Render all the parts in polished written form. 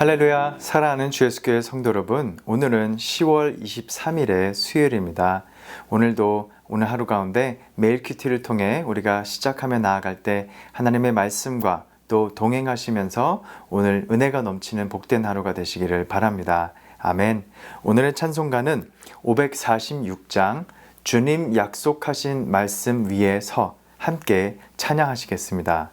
할렐루야, 사랑하는 주 예수교회 성도 여러분, 오늘은 10월 23일의 수요일입니다. 오늘도 오늘 하루 가운데 매일 큐티를 통해 우리가 시작하며 나아갈 때 하나님의 말씀과 또 동행하시면서 오늘 은혜가 넘치는 복된 하루가 되시기를 바랍니다. 아멘. 오늘의 찬송가는 546장 주님 약속하신 말씀 위에 서 함께 찬양하시겠습니다.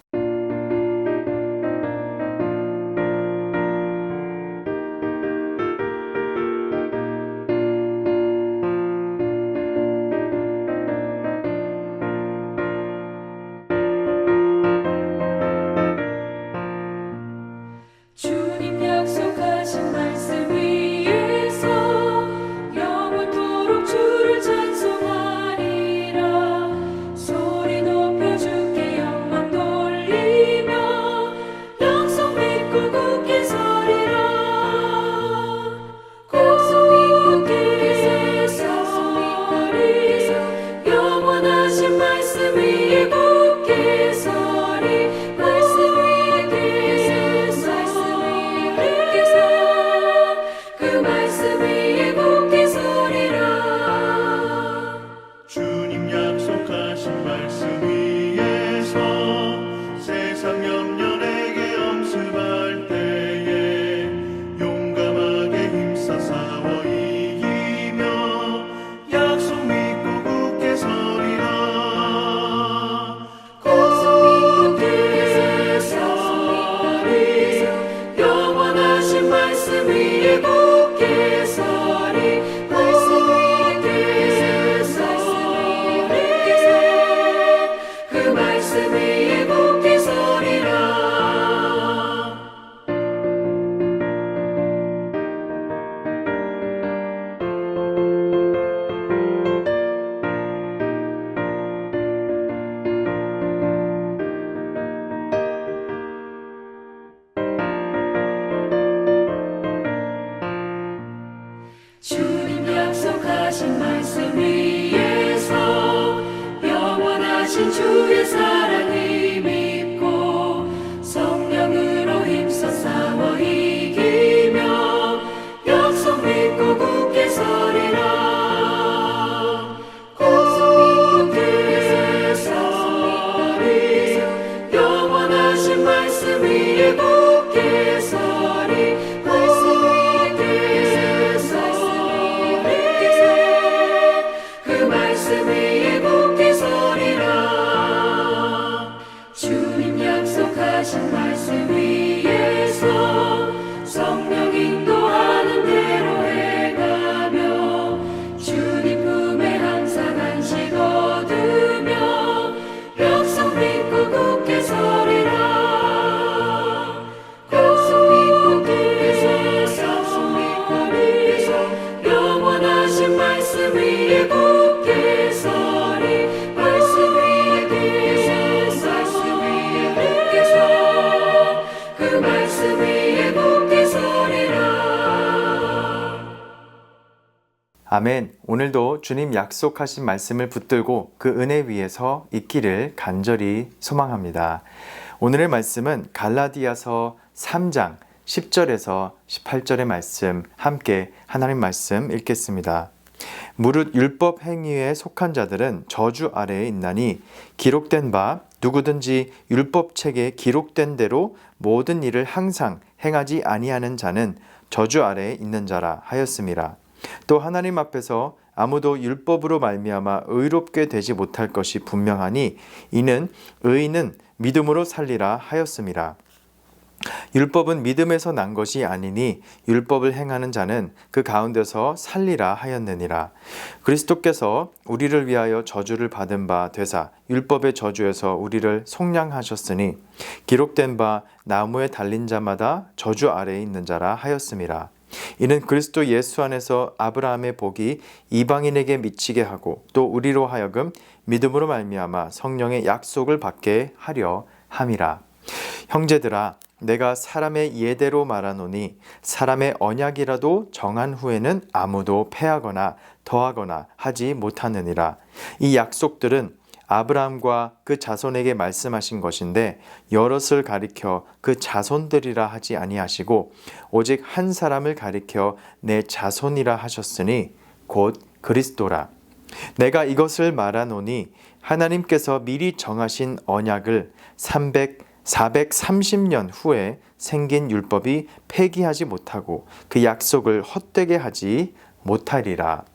주님 약속하신 말씀 위에서 영원토록 주를 찬송하리라. 소리 높여 주께 영광 돌리며 약속 믿고 굳게 서리라. 굳게 서리 영원하신 말씀 위에 굳게 서리. 말씀 위에 그 말씀 위에 굳게 서리라. 주님 약속하신 말씀 위에서 세상 염려 내게 엄습할 때에 용감하게 힘써 싸워 이기며 약속 믿고 굳게 서리라. 굳게 서리 영원하신 말씀 위에 굳게 서리. 말씀 위에 서리 그 말씀 위에 굳게 서리라. 주님 약속하신 말씀 위에서 영원하신 주의 사랑을 믿고 성령으로 힘써 싸워 이기며 약속 믿고 굳게 서리라. 굳게 서리 영원하신 말씀 위에 굳게 서리. 말씀 위에 그 말씀 위에 굳게 서리라. 주님 약속하신 말씀 위에서 성령 인도하는 대로 행하며 주님 품에 항상 안식 얻으며 약속 믿고 굳게 서리라. 약속 믿고 굳게 서리 영원하신 말씀 위에 굳게 서리. 말씀 위에 굳게 서 그 말씀 위에 굳게 서리라. 아멘. 오늘도 주님 약속하신 말씀을 붙들고 그 은혜 위에서 있기를 간절히 소망합니다. 오늘의 말씀은 갈라디아서 3장 10절에서 18절의 말씀 함께 하나님 말씀 읽겠습니다. 무릇 율법 행위에 속한 자들은 저주 아래에 있나니 기록된 바 누구든지 율법책에 기록된 대로 모든 일을 항상 행하지 아니하는 자는 저주 아래에 있는 자라 하였음이라. 또 하나님 앞에서 아무도 율법으로 말미암아 의롭게 되지 못할 것이 분명하니 이는 의인은 믿음으로 살리라 하였음이라. 율법은 믿음에서 난 것이 아니니 율법을 행하는 자는 그 가운데서 살리라 하였느니라. 그리스도께서 우리를 위하여 저주를 받은 바 되사 율법의 저주에서 우리를 속량하셨으니 기록된 바 나무에 달린 자마다 저주 아래에 있는 자라 하였음이라. 이는 그리스도 예수 안에서 아브라함의 복이 이방인에게 미치게 하고 또 우리로 하여금 믿음으로 말미암아 성령의 약속을 받게 하려 함이라. 형제들아, 내가 사람의 예대로 말하노니 사람의 언약이라도 정한 후에는 아무도 패하거나 더하거나 하지 못하느니라. 이 약속들은 아브라함과 그 자손에게 말씀하신 것인데 여럿을 가리켜 그 자손들이라 하지 아니하시고 오직 한 사람을 가리켜 내 자손이라 하셨으니 곧 그리스도라. 내가 이것을 말하노니 하나님께서 미리 정하신 언약을 430년 후에 생긴 율법이 폐기하지 못하고 그 약속을 헛되게 하지 못하리라.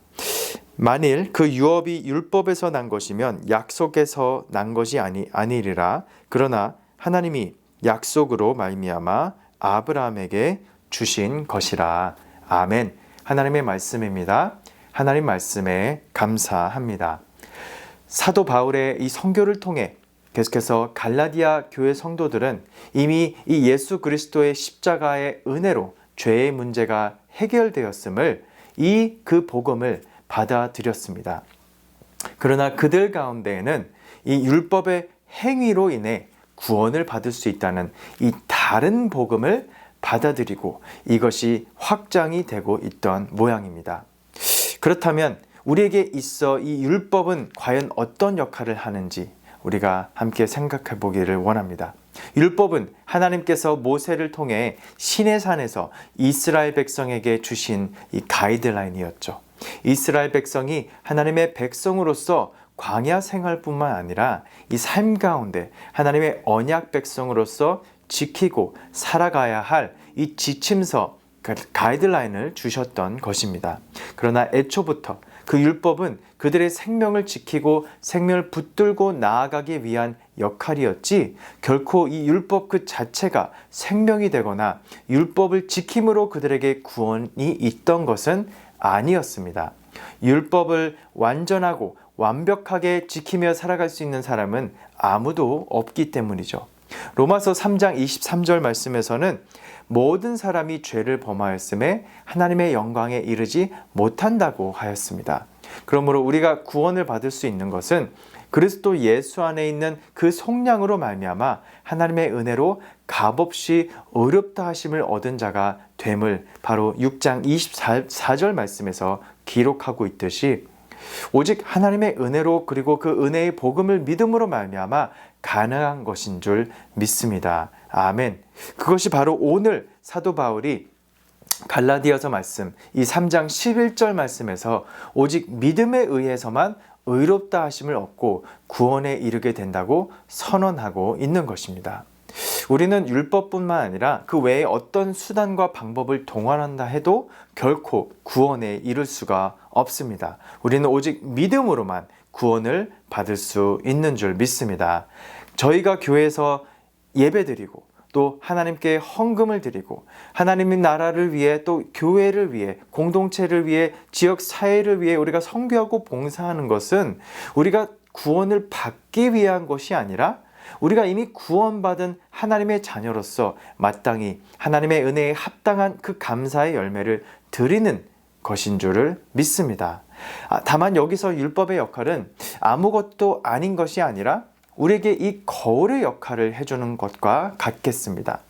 만일 그 유업이 율법에서 난 것이면 약속에서 난 것이 아니리라. 그러나 하나님이 약속으로 말미암아 아브라함에게 주신 것이라. 아멘. 하나님의 말씀입니다. 하나님 말씀에 감사합니다. 사도 바울의 이 선교를 통해 계속해서 갈라디아 교회 성도들은 이미 이 예수 그리스도의 십자가의 은혜로 죄의 문제가 해결되었음을 그 복음을 받아들였습니다. 그러나 그들 가운데에는 이 율법의 행위로 인해 구원을 받을 수 있다는 이 다른 복음을 받아들이고 이것이 확장이 되고 있던 모양입니다. 그렇다면 우리에게 있어 이 율법은 과연 어떤 역할을 하는지 우리가 함께 생각해 보기를 원합니다. 율법은 하나님께서 모세를 통해 시내산에서 이스라엘 백성에게 주신 이 가이드라인이었죠. 이스라엘 백성이 하나님의 백성으로서 광야 생활뿐만 아니라 이 삶 가운데 하나님의 언약 백성으로서 지키고 살아가야 할 이 지침서 가이드라인을 주셨던 것입니다. 그러나 애초부터 그 율법은 그들의 생명을 지키고 생명을 붙들고 나아가기 위한 역할이었지 결코 이 율법 그 자체가 생명이 되거나 율법을 지킴으로 그들에게 구원이 있던 것은 아니었습니다. 율법을 완전하고 완벽하게 지키며 살아갈 수 있는 사람은 아무도 없기 때문이죠. 로마서 3장 23절 말씀에서는 모든 사람이 죄를 범하였음에 하나님의 영광에 이르지 못한다고 하였습니다. 그러므로 우리가 구원을 받을 수 있는 것은 그리스도 예수 안에 있는 그 속량으로 말미암아 하나님의 은혜로 값없이 의롭다 하심을 얻은 자가 됨을 바로 6장 24절 말씀에서 기록하고 있듯이 오직 하나님의 은혜로 그리고 그 은혜의 복음을 믿음으로 말미암아 가능한 것인 줄 믿습니다. 아멘. 그것이 바로 오늘 사도 바울이 갈라디아서 말씀 이 3장 11절 말씀에서 오직 믿음에 의해서만 의롭다 하심을 얻고 구원에 이르게 된다고 선언하고 있는 것입니다. 우리는 율법뿐만 아니라 그 외에 어떤 수단과 방법을 동원한다 해도 결코 구원에 이를 수가 없습니다. 우리는 오직 믿음으로만 구원을 받을 수 있는 줄 믿습니다. 저희가 교회에서 예배드리고 또 하나님께 헌금을 드리고 하나님의 나라를 위해 또 교회를 위해 공동체를 위해 지역 사회를 위해 우리가 선교하고 봉사하는 것은 우리가 구원을 받기 위한 것이 아니라 우리가 이미 구원받은 하나님의 자녀로서 마땅히 하나님의 은혜에 합당한 그 감사의 열매를 드리는 것인 줄을 믿습니다. 다만 여기서 율법의 역할은 아무것도 아닌 것이 아니라 우리에게 이 거울의 역할을 해주는 것과 같겠습니다.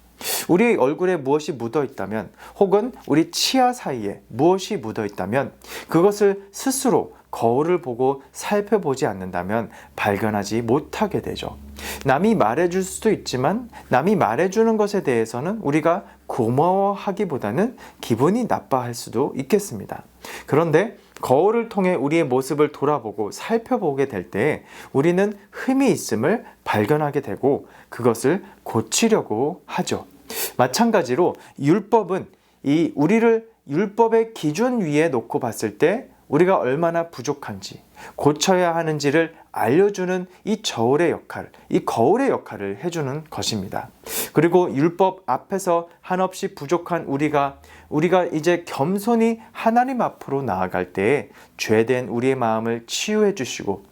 우리의 얼굴에 무엇이 묻어 있다면 혹은 우리 치아 사이에 무엇이 묻어 있다면 그것을 스스로 거울을 보고 살펴보지 않는다면 발견하지 못하게 되죠. 남이 말해줄 수도 있지만 남이 말해주는 것에 대해서는 우리가 고마워하기보다는 기분이 나빠할 수도 있겠습니다. 그런데 거울을 통해 우리의 모습을 돌아보고 살펴보게 될 때 우리는 흠이 있음을 발견하게 되고 그것을 고치려고 하죠. 마찬가지로 율법은 우리를 율법의 기준 위에 놓고 봤을 때 우리가 얼마나 부족한지 고쳐야 하는지를 알려주는 이 저울의 역할, 이 거울의 역할을 해주는 것입니다. 그리고 율법 앞에서 한없이 부족한 우리가 이제 겸손히 하나님 앞으로 나아갈 때에 죄된 우리의 마음을 치유해 주시고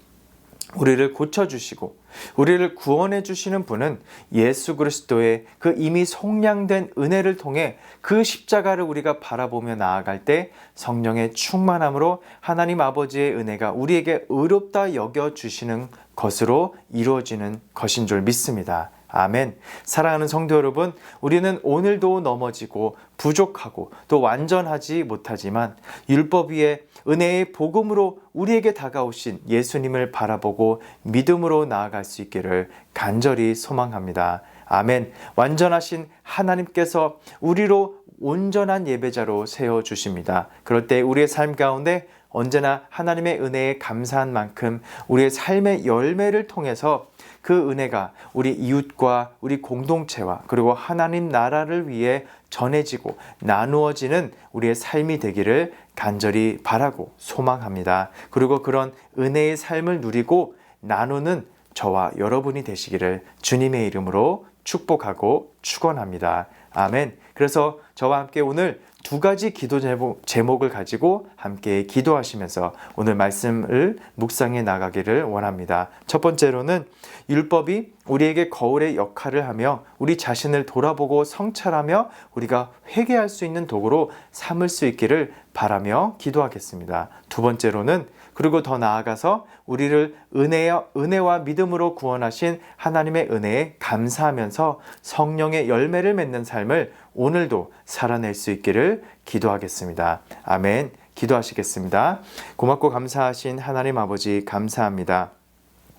우리를 고쳐주시고 우리를 구원해 주시는 분은 예수 그리스도의 그 이미 속량된 은혜를 통해 그 십자가를 우리가 바라보며 나아갈 때 성령의 충만함으로 하나님 아버지의 은혜가 우리에게 의롭다 여겨주시는 것으로 이루어지는 것인 줄 믿습니다. 아멘. 사랑하는 성도 여러분, 우리는 오늘도 넘어지고 부족하고 또 완전하지 못하지만 율법 위에 은혜의 복음으로 우리에게 다가오신 예수님을 바라보고 믿음으로 나아갈 수 있기를 간절히 소망합니다. 아멘. 완전하신 하나님께서 우리로 온전한 예배자로 세워주십니다. 그럴 때 우리의 삶 가운데 언제나 하나님의 은혜에 감사한 만큼 우리의 삶의 열매를 통해서 그 은혜가 우리 이웃과 우리 공동체와 그리고 하나님 나라를 위해 전해지고 나누어지는 우리의 삶이 되기를 간절히 바라고 소망합니다. 그리고 그런 은혜의 삶을 누리고 나누는 저와 여러분이 되시기를 주님의 이름으로 축복하고 축원합니다. 아멘. 그래서 저와 함께 오늘 두 가지 기도 제목을 가지고 함께 기도하시면서 오늘 말씀을 묵상해 나가기를 원합니다. 첫 번째로는 율법이 우리에게 거울의 역할을 하며 우리 자신을 돌아보고 성찰하며 우리가 회개할 수 있는 도구로 삼을 수 있기를 바라며 기도하겠습니다. 두 번째로는 그리고 더 나아가서 우리를 은혜와 믿음으로 구원하신 하나님의 은혜에 감사하면서 성령의 열매를 맺는 삶을 오늘도 살아낼 수 있기를 기도하겠습니다. 아멘. 기도하시겠습니다. 고맙고 감사하신 하나님 아버지 감사합니다.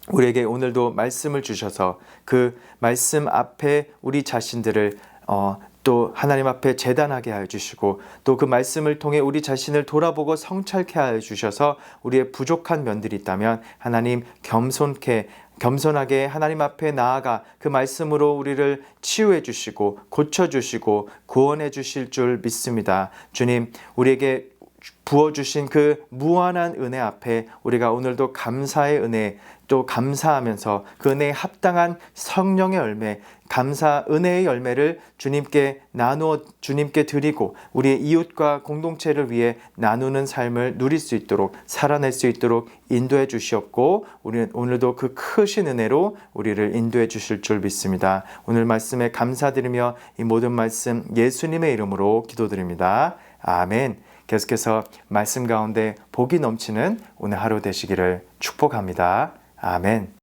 우리에게 오늘도 말씀을 주셔서 그 말씀 앞에 우리 자신들을 또 하나님 앞에 재단하게 하여 주시고 또 그 말씀을 통해 우리 자신을 돌아보고 성찰케 하여 주셔서 우리의 부족한 면들이 있다면 하나님 겸손하게 하나님 앞에 나아가 그 말씀으로 우리를 치유해 주시고 고쳐 주시고 구원해 주실 줄 믿습니다. 주님, 우리에게 부어주신 그 무한한 은혜 앞에 우리가 오늘도 감사의 은혜 또 감사하면서 그 은혜에 합당한 성령의 열매, 감사 은혜의 열매를 주님께 나누어 주님께 드리고 우리의 이웃과 공동체를 위해 나누는 삶을 누릴 수 있도록 살아낼 수 있도록 인도해 주시옵고 우리는 오늘도 그 크신 은혜로 우리를 인도해 주실 줄 믿습니다. 오늘 말씀에 감사드리며 이 모든 말씀 예수님의 이름으로 기도드립니다. 아멘. 계속해서 말씀 가운데 복이 넘치는 오늘 하루 되시기를 축복합니다. 아멘.